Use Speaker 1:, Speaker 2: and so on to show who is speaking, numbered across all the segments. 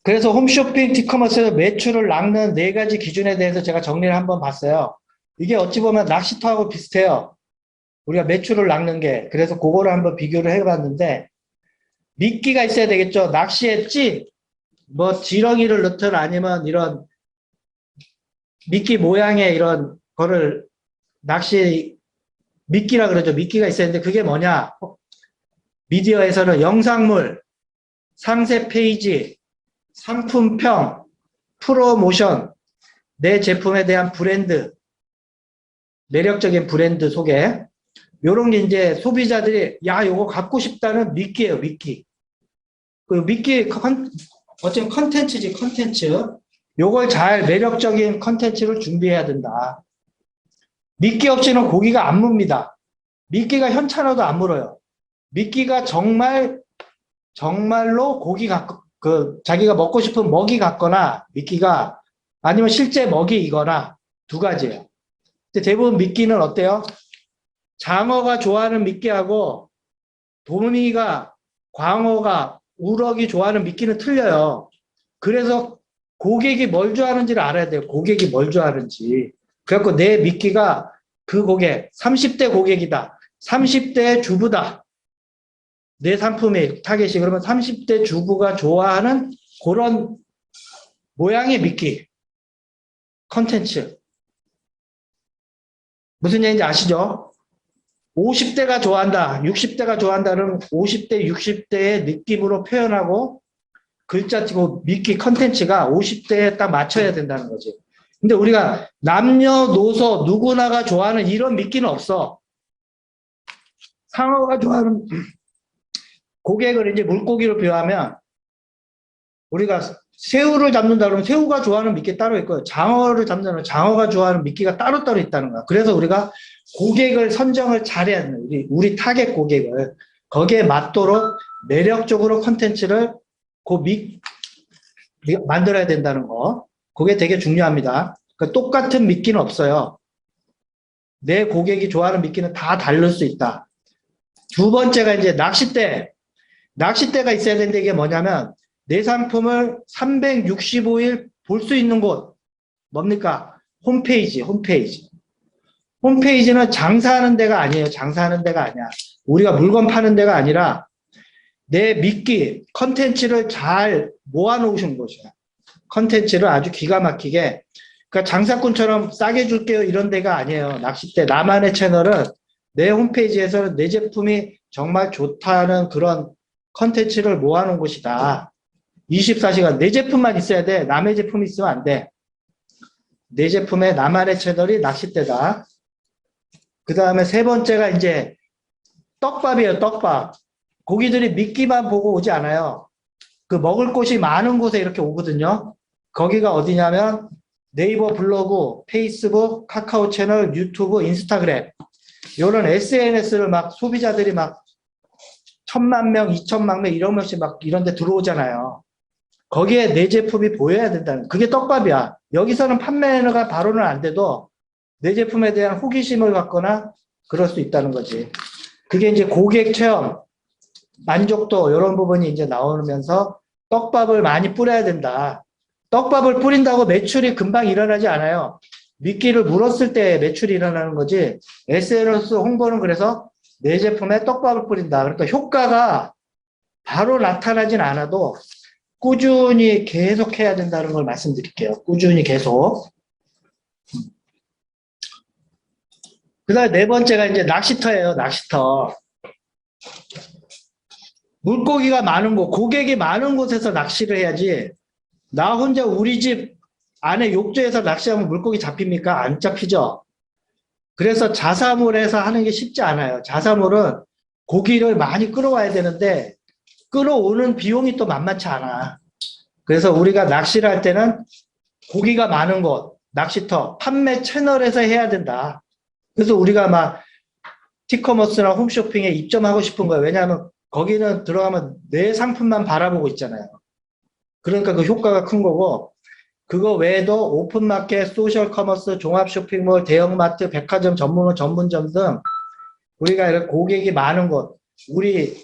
Speaker 1: 그래서 홈쇼핑 티커머스에서 매출을 낚는 네 가지 기준에 대해서 제가 정리를 한번 봤어요. 이게 어찌 보면 낚시터하고 비슷해요. 우리가 매출을 낚는 게. 그래서 그거를 한번 비교를 해봤는데, 미끼가 있어야 되겠죠. 낚시의 찐, 뭐 지렁이를 넣든 아니면 이런 미끼 모양의 이런 거를 낚시 미끼라 그러죠. 미끼가 있어야 되는데 그게 뭐냐. 미디어에서는 영상물, 상세 페이지, 상품평, 프로모션, 내 제품에 대한 브랜드, 매력적인 브랜드 소개. 요런 게 이제 소비자들이 야, 요거 갖고 싶다는 미끼예요, 미끼. 그 미끼 어쨌든 컨텐츠지, 컨텐츠. 요걸 잘 매력적인 컨텐츠를 준비해야 된다. 미끼 없이는 고기가 안 뭅니다. 미끼가 현찮아도 안 물어요. 미끼가 정말로 자기가 먹고 싶은 먹이 같거나, 미끼가 아니면 실제 먹이이거나 두 가지예요. 근데 대부분 미끼는 어때요? 장어가 좋아하는 미끼하고 도미가, 광어가, 우럭이 좋아하는 미끼는 틀려요. 그래서 고객이 뭘 좋아하는지를 알아야 돼요. 고객이 뭘 좋아하는지. 그래갖고 내 미끼가 그 고객, 30대 고객이다. 30대 주부다. 내 상품의 타겟이 그러면 30대 주부가 좋아하는 그런 모양의 미끼. 컨텐츠. 무슨 얘기인지 아시죠? 50대가 좋아한다. 60대가 좋아한다. 그러면 50대, 60대의 느낌으로 표현하고 글자치고 미끼 컨텐츠가 50대에 딱 맞춰야 된다는 거지. 근데 우리가 남녀노소 누구나가 좋아하는 이런 미끼는 없어. 상어가 좋아하는 고객을 이제 물고기로 비유하면 우리가 새우를 잡는다 그러면 새우가 좋아하는 미끼 따로 있고요. 장어를 잡는다 그러면 장어가 좋아하는 미끼가 따로따로 있다는 거야. 그래서 우리가 고객을 선정을 잘해야 되는 거야. 우리 타겟 고객을 거기에 맞도록 매력적으로 컨텐츠를 만들어야 된다는 거. 그게 되게 중요합니다. 그러니까 똑같은 미끼는 없어요. 내 고객이 좋아하는 미끼는 다 다를 수 있다. 두 번째가 이제 낚싯대. 낚싯대가 있어야 되는데 이게 뭐냐면 내 상품을 365일 볼 수 있는 곳. 뭡니까? 홈페이지. 홈페이지는 장사하는 데가 아니에요. 장사하는 데가 아니야. 우리가 물건 파는 데가 아니라 내 미끼, 컨텐츠를 잘 모아놓으신 곳이야. 컨텐츠를 아주 기가 막히게. 그러니까 장사꾼처럼 싸게 줄게요. 이런 데가 아니에요. 낚싯대. 나만의 채널은 내 홈페이지에서는 내 제품이 정말 좋다는 그런 컨텐츠를 모아놓은 곳이다. 24시간 내 제품만 있어야 돼. 남의 제품이 있으면 안 돼. 내 제품의 나만의 채널이 낚싯대다. 그 다음에 세 번째가 이제 떡밥이에요. 떡밥. 고기들이 미끼만 보고 오지 않아요. 그 먹을 곳이 많은 곳에 이렇게 오거든요. 거기가 어디냐면 네이버 블로그, 페이스북, 카카오 채널, 유튜브, 인스타그램 이런 SNS를 막 소비자들이 막 1000만 명, 2000만 명 이런 명씩 막 이런 데 들어오잖아요. 거기에 내 제품이 보여야 된다는 그게 떡밥이야. 여기서는 판매가 바로는 안 돼도 내 제품에 대한 호기심을 갖거나 그럴 수 있다는 거지. 그게 이제 고객 체험, 만족도 이런 부분이 이제 나오면서 떡밥을 많이 뿌려야 된다. 떡밥을 뿌린다고 매출이 금방 일어나지 않아요. 미끼를 물었을 때 매출이 일어나는 거지. SNS 홍보는 그래서 내 제품에 떡밥을 뿌린다. 그러니까 효과가 바로 나타나진 않아도 꾸준히 계속 해야 된다는 걸 말씀드릴게요. 꾸준히 계속. 그 다음에 네 번째가 이제 낚시터예요. 낚시터. 물고기가 많은 곳, 고객이 많은 곳에서 낚시를 해야지. 나 혼자 우리 집 안에 욕조에서 낚시하면 물고기 잡힙니까? 안 잡히죠. 그래서 자사몰에서 하는 게 쉽지 않아요. 자사몰은 고기를 많이 끌어와야 되는데 끌어오는 비용이 또 만만치 않아. 그래서 우리가 낚시를 할 때는 고기가 많은 곳, 낚시터, 판매 채널에서 해야 된다. 그래서 우리가 막 티커머스나 홈쇼핑에 입점하고 싶은 거예요. 왜냐하면 거기는 들어가면 내 상품만 바라보고 있잖아요. 그러니까 그 효과가 큰 거고, 그거 외에도 오픈마켓, 소셜커머스, 종합쇼핑몰, 대형마트, 백화점, 전문원, 전문점 등 우리가 이렇게 고객이 많은 곳, 우리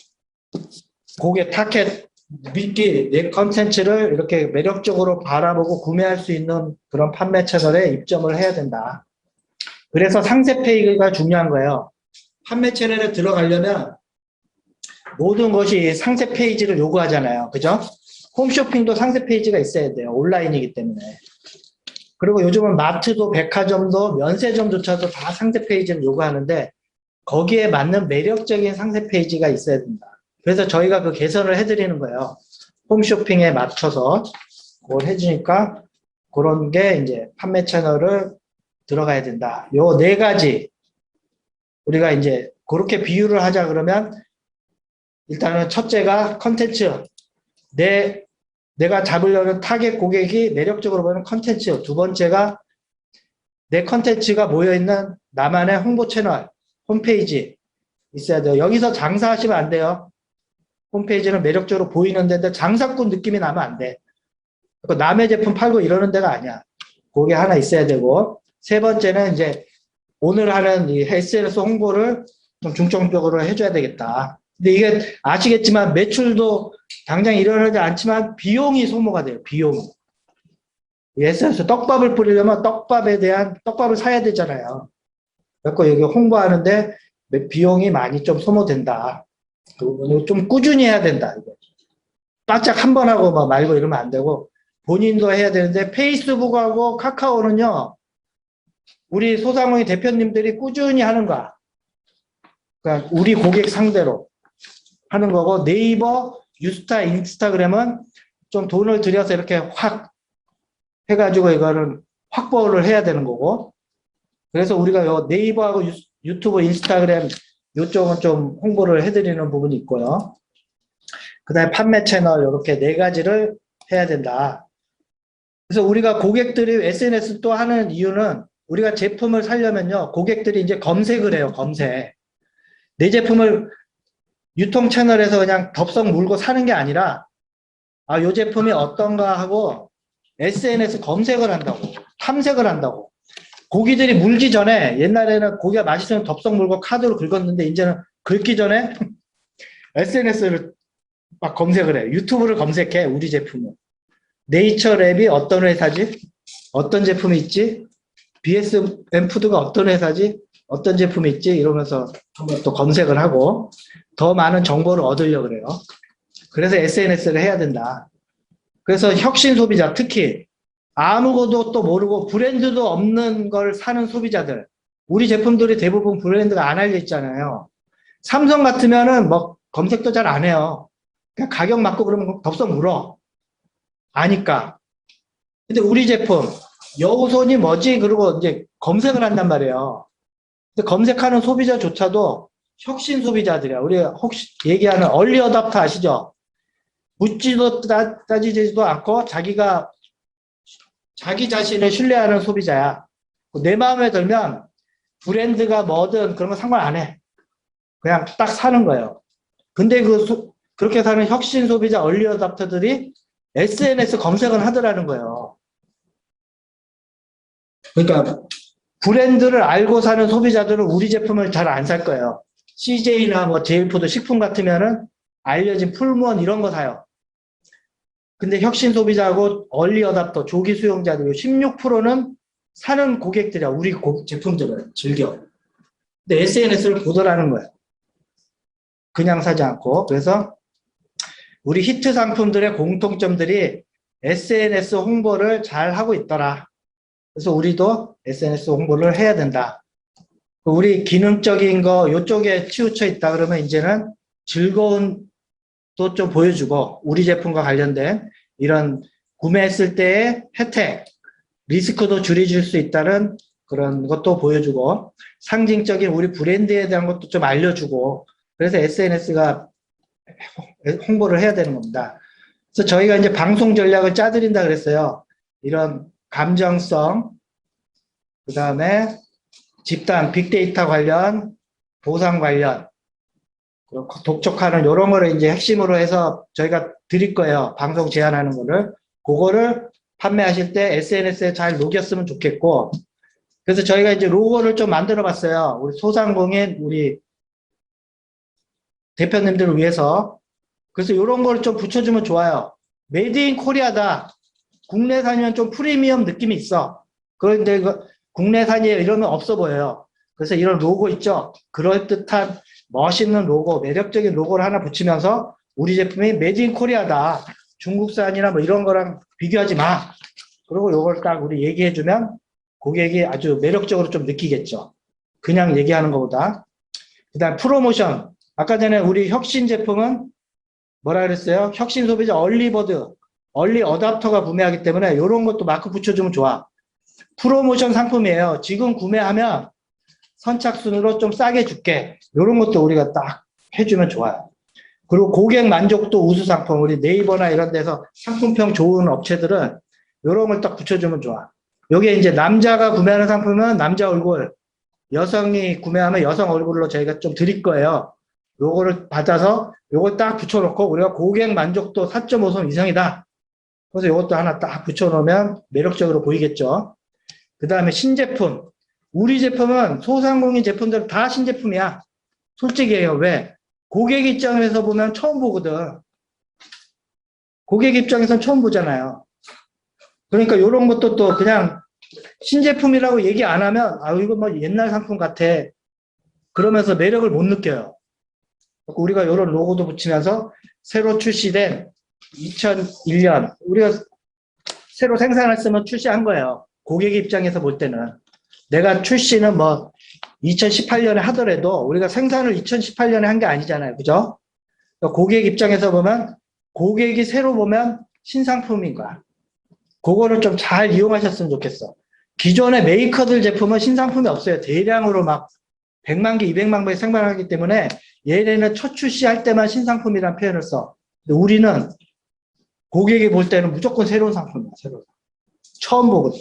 Speaker 1: 고객 타켓 미끼, 내 컨텐츠를 이렇게 매력적으로 바라보고 구매할 수 있는 그런 판매 채널에 입점을 해야 된다. 그래서 상세 페이지가 중요한 거예요. 판매 채널에 들어가려면 모든 것이 상세 페이지를 요구하잖아요. 그죠? 홈쇼핑도 상세 페이지가 있어야 돼요. 온라인이기 때문에. 그리고 요즘은 마트도 백화점도 면세점조차도 다 상세 페이지를 요구하는데 거기에 맞는 매력적인 상세 페이지가 있어야 된다. 그래서 저희가 그 개선을 해드리는 거예요. 홈쇼핑에 맞춰서 그걸 해주니까 그런 게 이제 판매 채널을 들어가야 된다. 요 네 가지 우리가 이제 그렇게 비유를 하자 그러면 일단은 첫째가 컨텐츠. 내가 잡으려는 타겟 고객이 매력적으로 보이는 컨텐츠. 두 번째가 내 컨텐츠가 모여있는 나만의 홍보 채널, 홈페이지 있어야 돼요. 여기서 장사하시면 안 돼요. 홈페이지는 매력적으로 보이는 데인데 장사꾼 느낌이 나면 안 돼. 남의 제품 팔고 이러는 데가 아니야. 그게 하나 있어야 되고, 세 번째는 이제 오늘 하는 이 SNS 홍보를 좀 중점적으로 해줘야 되겠다. 근데 이게 아시겠지만 매출도 당장 일어나지 않지만 비용이 소모가 돼요. 비용. SNS 떡밥을 뿌리려면 떡밥을 사야 되잖아요. 그래서 여기 홍보하는데 비용이 많이 좀 소모된다. 그 부분을 좀 꾸준히 해야 된다. 바짝 한 번 하고 막 말고 이러면 안 되고 본인도 해야 되는데 페이스북하고 카카오는요. 우리 소상공인 대표님들이 꾸준히 하는 거야. 그러니까 우리 고객 상대로 하는 거고 네이버, 유스타, 인스타그램은 좀 돈을 들여서 이렇게 확 해가지고 이거를 확보를 해야 되는 거고 그래서 우리가 요 네이버하고 유튜브, 인스타그램 이쪽은 좀 홍보를 해드리는 부분이 있고요. 그 다음에 판매 채널 이렇게 네 가지를 해야 된다. 그래서 우리가 고객들이 SNS 또 하는 이유는 우리가 제품을 사려면요. 고객들이 이제 검색을 해요. 검색. 내 제품을 유통 채널에서 그냥 덥석 물고 사는 게 아니라 요 제품이 어떤가 하고 SNS 검색을 한다고. 탐색을 한다고. 고기들이 물기 전에 옛날에는 고기가 맛있으면 덥석 물고 카드로 긁었는데 이제는 긁기 전에 SNS를 막 검색을 해. 유튜브를 검색해. 우리 제품을. 네이처랩이 어떤 회사지? 어떤 제품이 있지? BSM 푸드가 어떤 회사지? 어떤 제품이 있지? 이러면서 한번 또 검색을 하고 더 많은 정보를 얻으려고 그래요. 그래서 SNS를 해야 된다. 그래서 혁신 소비자 특히 아무것도 모르고 브랜드도 없는 걸 사는 소비자들. 우리 제품들이 대부분 브랜드가 안 알려 있잖아요. 삼성 같으면은 뭐 검색도 잘 안 해요. 그냥 가격 맞고 그러면 덥석 물어. 아니까. 근데 우리 제품 여우손이 뭐지? 그러고 이제 검색을 한단 말이에요. 근데 검색하는 소비자조차도 혁신 소비자들이야. 우리 혹시 얘기하는 얼리 어답터 아시죠? 묻지도 따지지도 않고 자기 자신을 신뢰하는 소비자야. 내 마음에 들면 브랜드가 뭐든 그런 거 상관 안 해. 그냥 딱 사는 거예요. 근데 그렇게 사는 혁신 소비자 얼리 어답터들이 SNS 검색을 하더라는 거예요. 그러니까 브랜드를 알고 사는 소비자들은 우리 제품을 잘 안 살 거예요. CJ나 뭐 제일푸드 식품 같으면은 알려진 풀무원 이런 거 사요. 근데 혁신 소비자하고 얼리 어답터 조기 수용자들 16%는 사는 고객들이야. 우리 제품들을 즐겨. 근데 SNS를 보더라는 거예요. 그냥 사지 않고. 그래서 우리 히트 상품들의 공통점들이 SNS 홍보를 잘 하고 있더라. 그래서 우리도 SNS 홍보를 해야 된다. 우리 기능적인 거 이쪽에 치우쳐 있다 그러면 이제는 즐거운 또 좀 보여주고 우리 제품과 관련된 이런 구매했을 때의 혜택, 리스크도 줄여줄 수 있다는 그런 것도 보여주고 상징적인 우리 브랜드에 대한 것도 좀 알려주고 그래서 SNS가 홍보를 해야 되는 겁니다. 그래서 저희가 이제 방송 전략을 짜드린다 그랬어요. 이런 감정성, 그 다음에 집단, 빅데이터 관련, 보상 관련, 독촉하는 이런 거를 이제 핵심으로 해서 저희가 드릴 거예요. 방송 제안하는 거를. 그거를 판매하실 때 SNS에 잘 녹였으면 좋겠고, 그래서 저희가 이제 로고를 좀 만들어 봤어요. 우리 소상공인, 우리 대표님들을 위해서 그래서 이런 걸 좀 붙여주면 좋아요. 메이드 인 코리아다. 국내산이면 좀 프리미엄 느낌이 있어. 그런데 국내산이에요 이러면 없어 보여요. 그래서 이런 로고 있죠. 그럴듯한 멋있는 로고, 매력적인 로고를 하나 붙이면서 우리 제품이 메이드 인 코리아다. 중국산이나 뭐 이런 거랑 비교하지 마. 그리고 요걸 딱 우리 얘기해주면 고객이 아주 매력적으로 좀 느끼겠죠. 그냥 얘기하는 것보다. 그 다음 프로모션. 아까 전에 우리 혁신 제품은 뭐라 그랬어요? 혁신 소비자 얼리버드, 얼리 어답터가 구매하기 때문에 이런 것도 마크 붙여주면 좋아. 프로모션 상품이에요. 지금 구매하면 선착순으로 좀 싸게 줄게. 이런 것도 우리가 딱 해주면 좋아요. 그리고 고객 만족도 우수 상품, 우리 네이버나 이런 데서 상품평 좋은 업체들은 이런 걸 딱 붙여주면 좋아. 여기에 이제 남자가 구매하는 상품은 남자 얼굴, 여성이 구매하면 여성 얼굴로 저희가 좀 드릴 거예요. 요거를 받아서 요걸 딱 붙여놓고 우리가 고객 만족도 4.5점 이상이다. 그래서 요것도 하나 딱 붙여놓으면 매력적으로 보이겠죠. 그 다음에 신제품. 우리 제품은 소상공인 제품들은 다 신제품이야. 솔직히요. 왜? 고객 입장에서 보면 처음 보거든. 고객 입장에서는 처음 보잖아요. 그러니까 이런 것도 또 그냥 신제품이라고 얘기 안 하면 아 이거 뭐 옛날 상품 같아. 그러면서 매력을 못 느껴요. 우리가 이런 로고도 붙이면서 새로 출시된 2001년 우리가 새로 생산했으면 출시한 거예요. 고객 입장에서 볼 때는 내가 출시는 뭐 2018년에 하더라도 우리가 생산을 2018년에 한 게 아니잖아요. 그죠? 그러니까 고객 입장에서 보면 고객이 새로 보면 신상품인 거야. 그거를 좀 잘 이용하셨으면 좋겠어. 기존의 메이커들 제품은 신상품이 없어요. 대량으로 막 100만 개, 200만 개 생산하기 때문에 얘네는 첫 출시할 때만 신상품이라는 표현을 써. 근데 우리는 고객이 볼 때는 무조건 새로운 상품이야. 새로운. 처음 보거든.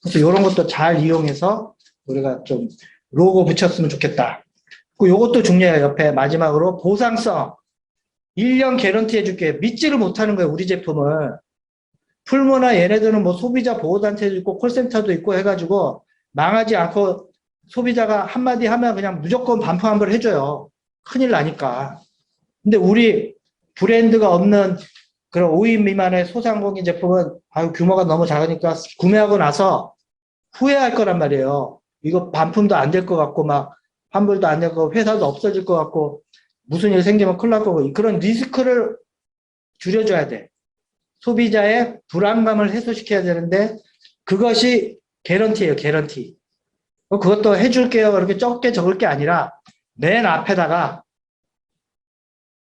Speaker 1: 그래서 이런 것도 잘 이용해서 우리가 좀 로고 붙였으면 좋겠다. 그리고 이것도 중요해요. 옆에 마지막으로 보상성. 1년 개런티 해줄게. 믿지를 못하는 거예요. 우리 제품을. 풀모나 얘네들은 뭐 소비자 보호단체도 있고 콜센터도 있고 해가지고 망하지 않고 소비자가 한마디 하면 그냥 무조건 반품 환불 해줘요. 큰일 나니까. 근데 우리 브랜드가 없는 그런 5인 미만의 소상공인 제품은 아유 규모가 너무 작으니까 구매하고 나서 후회할 거란 말이에요. 이거 반품도 안 될 것 같고 막 환불도 안 될 거고 회사도 없어질 것 같고 무슨 일 생기면 큰일 날 거고 그런 리스크를 줄여줘야 돼. 소비자의 불안감을 해소시켜야 되는데 그것이 개런티예요. 개런티. 그것도 해줄게요. 그렇게 적게 적을 게 아니라 맨 앞에다가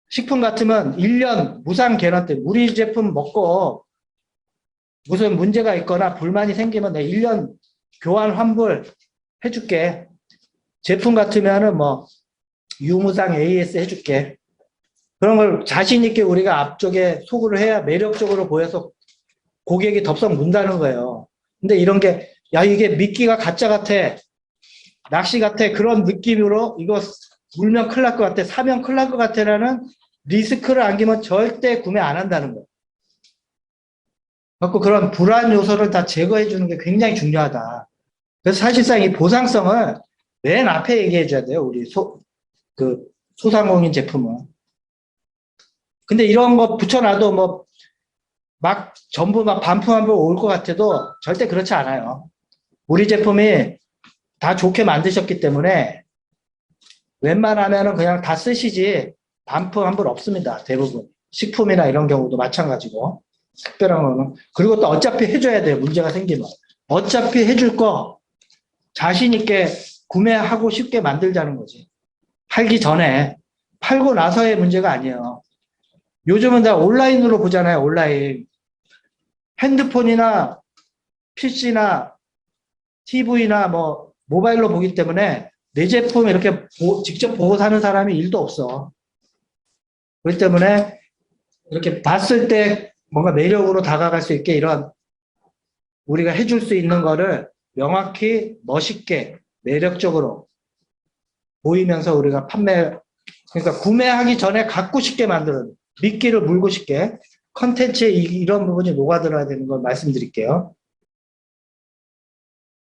Speaker 1: 식품 같으면 1년 무상 개런티. 우리 제품 먹고 무슨 문제가 있거나 불만이 생기면 내가 1년 교환 환불 해줄게. 제품 같으면은 뭐 유무상 AS 해줄게. 그런 걸 자신 있게 우리가 앞쪽에 소구를 해야 매력적으로 보여서 고객이 덥석 문다는 거예요. 근데 이런 게 야 이게 미끼가 가짜 같아. 낚시 같아. 그런 느낌으로 이거 물면 큰일 날 것 같아. 사면 큰일 날 것 같아라는 리스크를 안기면 절대 구매 안 한다는 거예요. 그래서 그런 불안 요소를 다 제거해 주는 게 굉장히 중요하다. 그래서 사실상 이 보상성을 맨 앞에 얘기해 줘야 돼요. 우리 소상공인 제품은. 근데 이런 거 붙여놔도 뭐 막 전부 막 반품 환불 올 것 같아도 절대 그렇지 않아요. 우리 제품이 다 좋게 만드셨기 때문에 웬만하면은 그냥 다 쓰시지 반품 환불 없습니다. 대부분. 식품이나 이런 경우도 마찬가지고. 특별한 거는. 그리고 또 어차피 해줘야 돼요. 문제가 생기면. 어차피 해줄 거 자신 있게 구매하고 쉽게 만들자는 거지. 팔기 전에. 팔고 나서의 문제가 아니에요. 요즘은 다 온라인으로 보잖아요. 온라인. 핸드폰이나 PC나 TV나 뭐 모바일로 보기 때문에 내 제품 이렇게 직접 보고 사는 사람이 일도 없어. 그렇기 때문에 이렇게 봤을 때 뭔가 매력으로 다가갈 수 있게 이런 우리가 해줄 수 있는 거를 명확히 멋있게 매력적으로 보이면서 우리가 그러니까 구매하기 전에 갖고 싶게 만드는 미끼를 물고 싶게 컨텐츠에 이런 부분이 녹아들어야 되는 걸 말씀드릴게요.